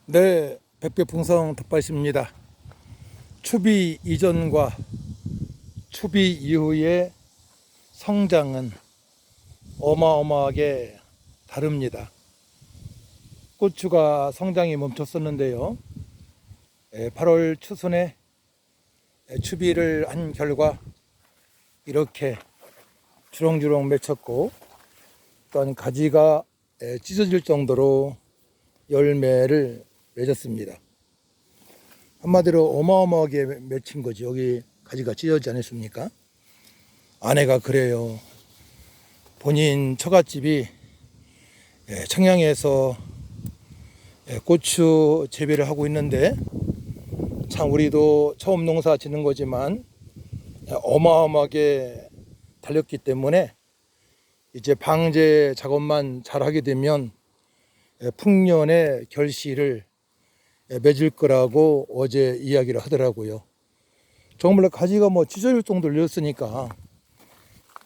네, 백배풍성 덕발씨입니다. 추비 이전과 추비 이후의 성장은 어마어마하게 다릅니다. 고추가 성장이 멈췄었는데요. 8월 추순에 추비를 한 결과 이렇게 주렁주렁 맺혔고, 또한 가지가 찢어질 정도로 열매를 맺었습니다. 한마디로 어마어마하게 맺힌 거지. 여기 가지가 찢어지지 않았습니까? 아내가 그래요. 본인 처갓집이 청양에서 고추 재배를 하고 있는데, 참 우리도 처음 농사 짓는 거지만 어마어마하게 달렸기 때문에 이제 방제 작업만 잘 하게 되면 풍년의 결실을 맺을 거라고 어제 이야기를 하더라고요. 정말 가지가 찢어질 정도로 열렸으니까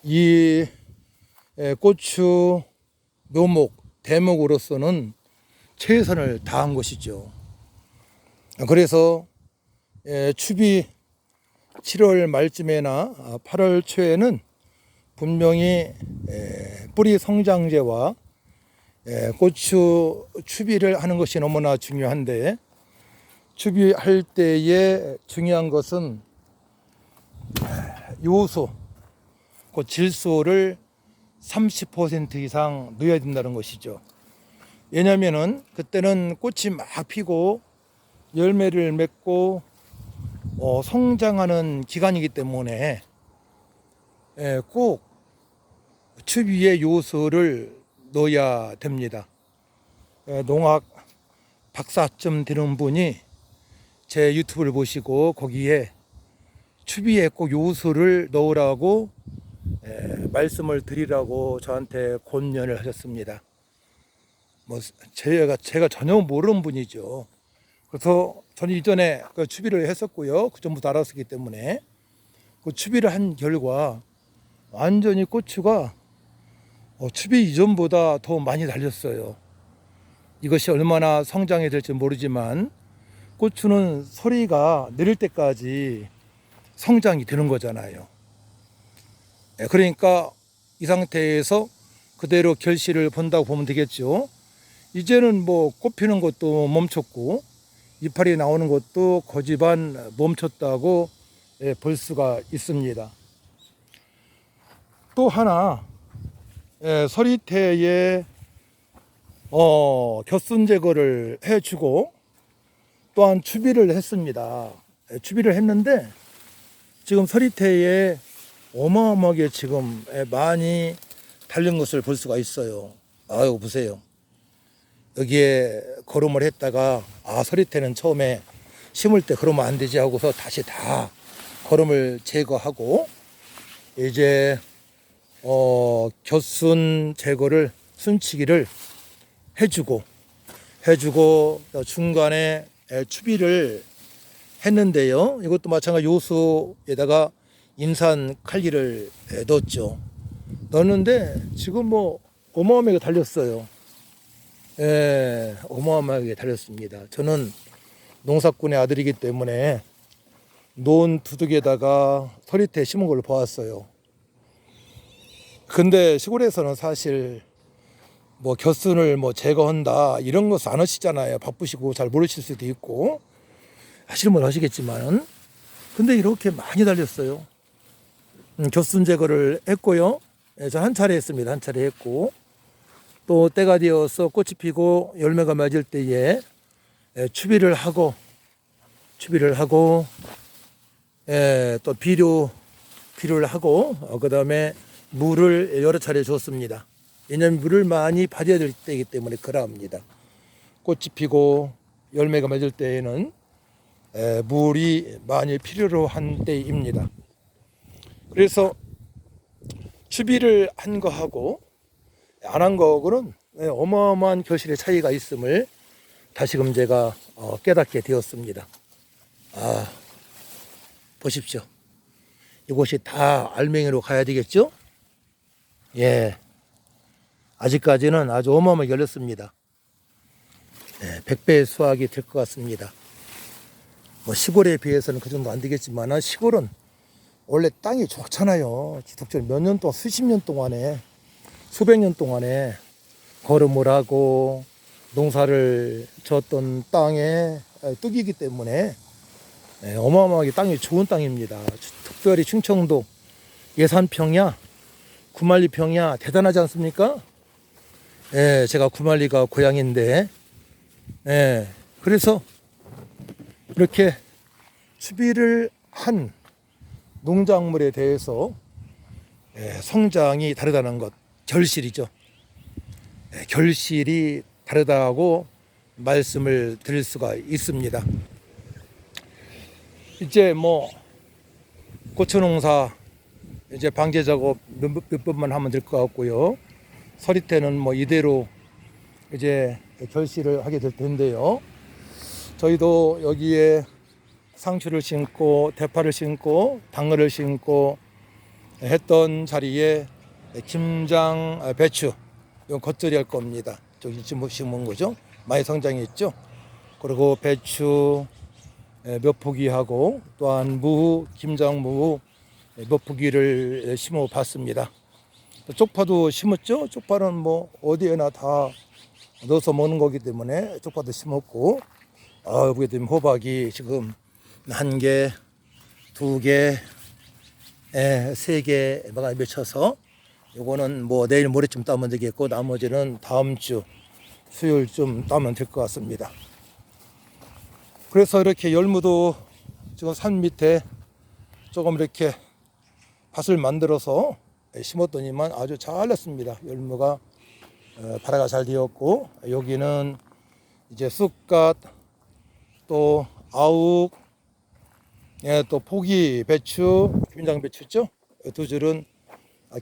이 고추 묘목 대목으로서는 최선을 다한 것이죠. 그래서 추비 7월 말쯤에나 8월 초에는 분명히 뿌리 성장제와 고추 추비를 하는 것이 너무나 중요한데, 추비할 때에 중요한 것은 요소, 그 질소를 30% 이상 넣어야 된다는 것이죠. 왜냐면은 그때는 꽃이 막 피고 열매를 맺고 성장하는 기간이기 때문에 꼭 추비의 요소를 넣어야 됩니다. 농학 박사점 되는 분이 제 유튜브를 보시고 거기에 추비에 꼭 요소를 넣으라고 말씀을 드리라고 저한테 권면을 하셨습니다. 제가 전혀 모르는 분이죠. 그래서 저는 이전에 그 추비를 했었고요. 그 전부터 알았었기 때문에 그 추비를 한 결과 완전히 고추가 추비 이전보다 더 많이 달렸어요. 이것이 얼마나 성장이 될지 모르지만 고추는 소리가 내릴 때까지 성장이 되는 거잖아요. 그러니까 이 상태에서 그대로 결실을 본다고 보면 되겠죠. 이제는 꽃 피는 것도 멈췄고 이파리 나오는 것도 거지반 멈췄다고 볼 수가 있습니다. 또 하나, 서리태에 겹순 제거를 해주고 또한 추비를 했습니다. 추비를 했는데 지금 서리태에 어마어마하게 지금 많이 달린 것을 볼 수가 있어요. 아유, 보세요. 여기에 거름을 했다가 서리태는 처음에 심을 때 그러면 안 되지 하고서 다시 다 거름을 제거하고 이제 겹순 제거를 순치기를 해주고 중간에 추비를 했는데요. 이것도 마찬가지 요소에다가 인산 칼리를 넣었죠. 넣었는데 지금 어마어마하게 달렸어요. 어마어마하게 달렸습니다. 저는 농사꾼의 아들이기 때문에 논 두둑에다가 서리태 심은 걸 보았어요. 근데 시골에서는 사실 겹순을 제거한다 이런 것을 안 하시잖아요. 바쁘시고 잘 모르실 수도 있고 하시는 분 하시겠지만, 근데 이렇게 많이 달렸어요. 겹순 제거를 했고요. 저 한 차례 했습니다. 한 차례 했고 또 때가 되어서 꽃이 피고 열매가 맺을 때에 추비를 하고 또 비료를 하고 그 다음에 물을 여러 차례 줬습니다. 왜냐하면 물을 많이 받아야 될 때이기 때문에 그러합니다. 꽃이 피고 열매가 맺을 때에는 물이 많이 필요로 한 때입니다. 그래서 추비를 한 거하고 안 한 거하고는 어마어마한 결실의 차이가 있음을 다시금 제가 깨닫게 되었습니다. 보십시오. 이곳이 다 알맹이로 가야 되겠죠? 아직까지는 아주 어마어마하게 열렸습니다. 100배 수확이 될 것 같습니다. 뭐 시골에 비해서는 그 정도 안 되겠지만 시골은 원래 땅이 좋잖아요. 지속적으로 몇 년 동안 수십 년 동안에 수백 년 동안에 거름을 하고 농사를 졌던 땅에 뚝이기 때문에 어마어마하게 땅이 좋은 땅입니다. 특별히 충청도 예산평야, 구만리평야 대단하지 않습니까? 제가 구만리가 고향인데 그래서 이렇게 추비를 한 농작물에 대해서 성장이 다르다는 것, 결실이죠. 결실이 다르다고 말씀을 드릴 수가 있습니다. 이제 뭐 고추 농사 이제 방제 작업 몇 번만 하면 될 것 같고요. 서리태는 뭐 이대로 이제 결실을 하게 될 텐데요. 저희도 여기에 상추를 심고 대파를 심고 당근을 심고 했던 자리에 김장, 배추 이건 겉절이 할 겁니다. 저기 심은 거죠. 많이 성장했죠. 그리고 배추 몇 포기하고 또한 무후, 김장 무후 몇 포기를 심어 봤습니다. 쪽파도 심었죠. 쪽파는 뭐 어디에나 다 넣어서 먹는 거기 때문에 쪽파도 심었고, 보게 되면 호박이 지금 1개, 2개, 3개 맺혀서 요거는 뭐 내일 모레쯤 따면 되겠고 나머지는 다음 주 수요일쯤 따면 될 것 같습니다. 그래서 이렇게 열무도 지금 산 밑에 조금 이렇게 밭을 만들어서 심었더니만 아주 잘 났습니다. 열무가 발화가 잘 되었고, 여기는 이제 쑥갓, 또 아욱, 또 포기 배추, 김장 배추죠. 두 줄은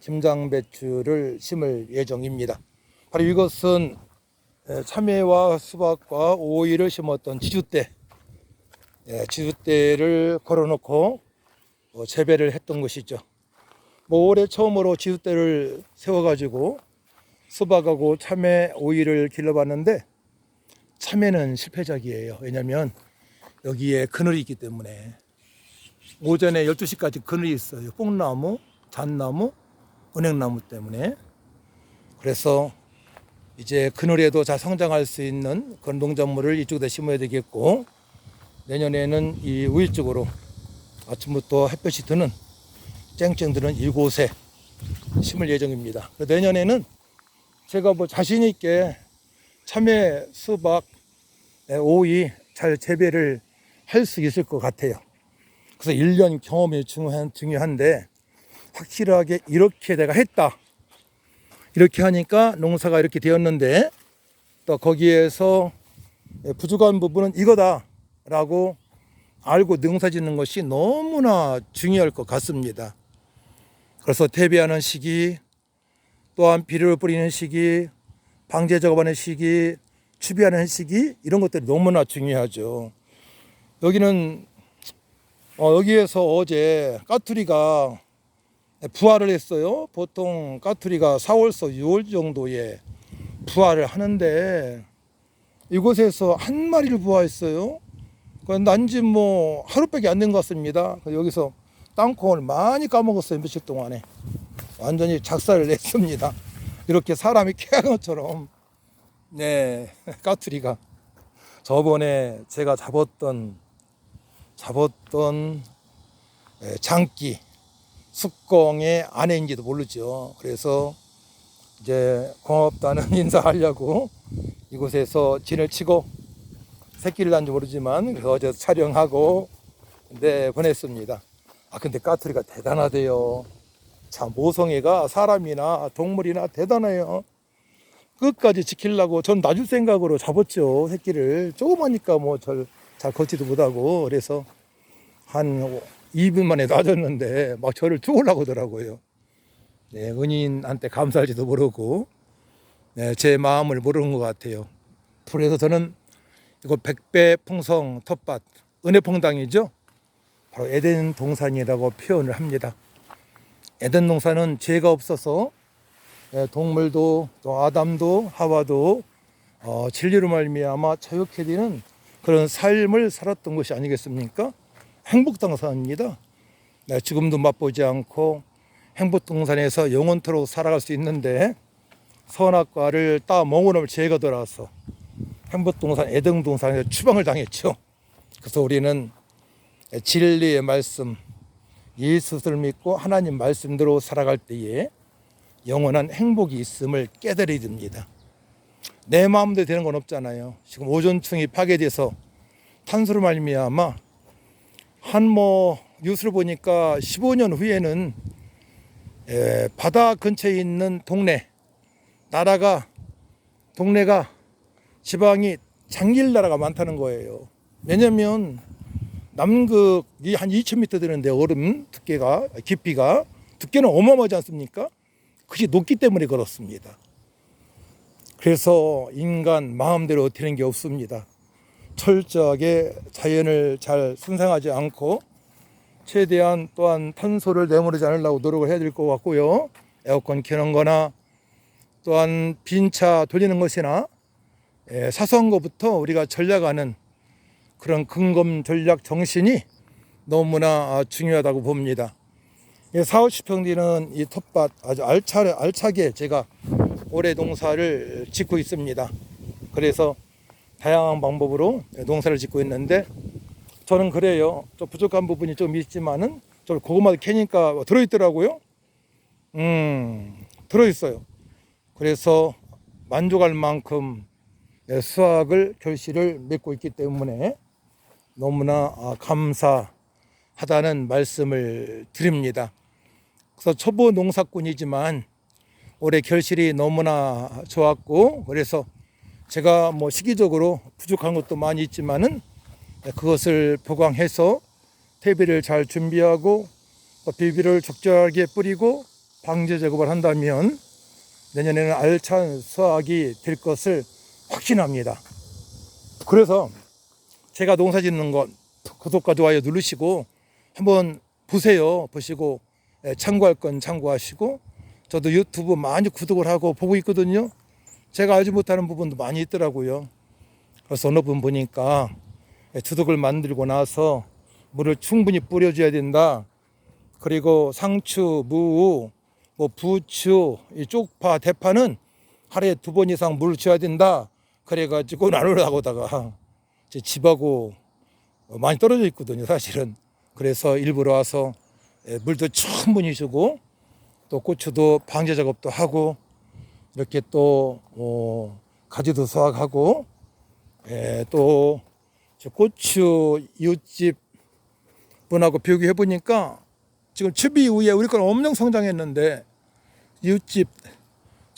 김장 배추를 심을 예정입니다. 바로 이것은 참외와 수박과 오이를 심었던 지주대, 지주대를 걸어놓고 재배를 했던 것이죠. 뭐 올해 처음으로 지주대를 세워가지고 수박하고 참외, 오이를 길러봤는데 참외는 실패작이에요. 왜냐하면 여기에 그늘이 있기 때문에 오전에 12시까지 그늘이 있어요. 뽕나무, 잣나무, 은행나무 때문에. 그래서 이제 그늘에도 잘 성장할 수 있는 그런 농작물을 이쪽에다 심어야 되겠고, 내년에는 이 우일 쪽으로 아침부터 햇볕이 드는 쨍쨍 드는 이곳에 심을 예정입니다. 내년에는 제가 뭐 자신 있게 참외, 수박, 오이 잘 재배를 할 수 있을 것 같아요. 그래서 1년 경험이 중요한데 확실하게 이렇게 내가 했다, 이렇게 하니까 농사가 이렇게 되었는데 또 거기에서 부족한 부분은 이거다 라고 알고 농사 짓는 것이 너무나 중요할 것 같습니다. 그래서 대비하는 시기, 또한 비료를 뿌리는 시기, 방제 작업하는 시기, 추비하는 시기, 이런 것들이 너무나 중요하죠. 여기는 여기에서 어제 까투리가 부화를 했어요. 보통 까투리가 4월서 6월 정도에 부화를 하는데 이곳에서 한 마리를 부화했어요. 난지 뭐 하루밖에 안 된 것 같습니다. 여기서 땅콩을 많이 까먹었어요. 며칠 동안에 완전히 작살을 냈습니다. 이렇게 사람이 캐한 것처럼 까투리가 저번에 제가 잡았던 장기 숙공의 아내인지도 모르죠. 그래서 이제 고맙다는 인사하려고 이곳에서 진을 치고 새끼를 낳은지 모르지만 그래서 어제 촬영하고 보냈습니다. 근데 까투리가 대단하대요. 참 모성애가 사람이나 동물이나 대단해요. 끝까지 지키려고 전 놔줄 생각으로 잡았죠. 새끼를 조그마니까 뭐 잘 걷지도 못하고, 그래서 한 2분 만에 놔줬는데 막 저를 죽으려고 하더라고요. 은인한테 감사할지도 모르고 제 마음을 모르는 것 같아요. 그래서 저는 이거 100배 풍성 텃밭, 은혜퐁당이죠. 바로 에덴 동산이라고 표현을 합니다. 에덴 동산은 죄가 없어서 동물도 또 아담도 하와도 진리로 말미암아 자유케 되는 그런 삶을 살았던 것이 아니겠습니까? 행복동산입니다. 지금도 맛보지 않고 행복동산에서 영원토록 살아갈 수 있는데 선악과를 따먹은 놈을 제가 돌아서 행복동산 애등동산에서 추방을 당했죠. 그래서 우리는 진리의 말씀, 예수를 믿고 하나님 말씀대로 살아갈 때에 영원한 행복이 있음을 깨달아야 됩니다. 내 마음대로 되는 건 없잖아요. 지금 오존층이 파괴돼서 탄소로 말미암아 뉴스를 보니까 15년 후에는 바다 근처에 있는 동네가 지방이 장길 나라가 많다는 거예요. 왜냐면 남극이 한 2000m 되는데 얼음 깊이가 두께는 어마어마하지 않습니까? 그것이 높기 때문에 그렇습니다. 그래서 인간 마음대로 되는 게 없습니다. 철저하게 자연을 잘 순상하지 않고 최대한 또한 탄소를 내모르지 않으려고 노력을 해야 될 것 같고요. 에어컨 켜는 거나 또한 빈 차 돌리는 것이나 사소한 것부터 우리가 전략하는 그런 근검 전략 정신이 너무나 중요하다고 봅니다. 40~50평 되는 이 텃밭 아주 알차게 제가 올해 농사를 짓고 있습니다. 그래서 다양한 방법으로 농사를 짓고 있는데 저는 그래요. 좀 부족한 부분이 좀 있지만은 저 고구마도 캐니까 들어있더라고요. 들어있어요. 그래서 만족할 만큼 결실을 맺고 있기 때문에 너무나 감사하다는 말씀을 드립니다. 그래서 초보 농사꾼이지만 올해 결실이 너무나 좋았고, 그래서 제가 시기적으로 부족한 것도 많이 있지만은 그것을 보강해서 퇴비를 잘 준비하고 비비를 적절하게 뿌리고 방제 작업을 한다면 내년에는 알찬 수확이 될 것을 확신합니다. 그래서 제가 농사 짓는 것 구독과 좋아요 누르시고 한번 보시고 참고할 건 참고하시고, 저도 유튜브 많이 구독을 하고 보고 있거든요. 제가 알지 못하는 부분도 많이 있더라고요. 그래서 어느 분 보니까 두둑을 만들고 나서 물을 충분히 뿌려줘야 된다. 그리고 상추, 무, 부추, 이 쪽파, 대파는 하루에 2번 이상 물을 줘야 된다. 그래가지고 나누려다가 제 집하고 많이 떨어져 있거든요, 사실은. 그래서 일부러 와서 물도 충분히 주고 또 고추도 방제 작업도 하고 이렇게 또 가지도 수확하고 또 고추 이웃집 분하고 비교해 보니까 지금 추비 이후에 우리 건 엄청 성장했는데 이웃집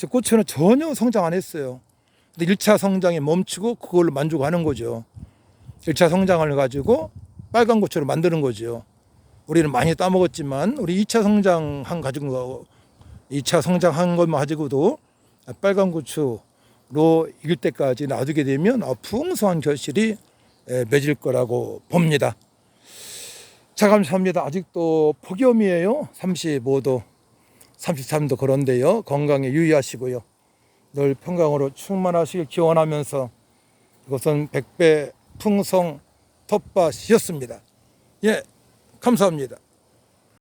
고추는 전혀 성장 안 했어요. 근데 1차 성장이 멈추고 그걸로 만족하는 거죠. 1차 성장을 가지고 빨간 고추를 만드는 거죠. 우리는 많이 따먹었지만 우리 2차 성장한 것만 가지고도 빨간 고추로 익을 때까지 놔두게 되면 풍성한 결실이 맺을 거라고 봅니다. 자, 감사합니다. 아직도 폭염이에요. 35도, 33도 그런데요. 건강에 유의하시고요. 늘 평강으로 충만하시길 기원하면서 이것은 100배 풍성 텃밭이었습니다. 예, 감사합니다.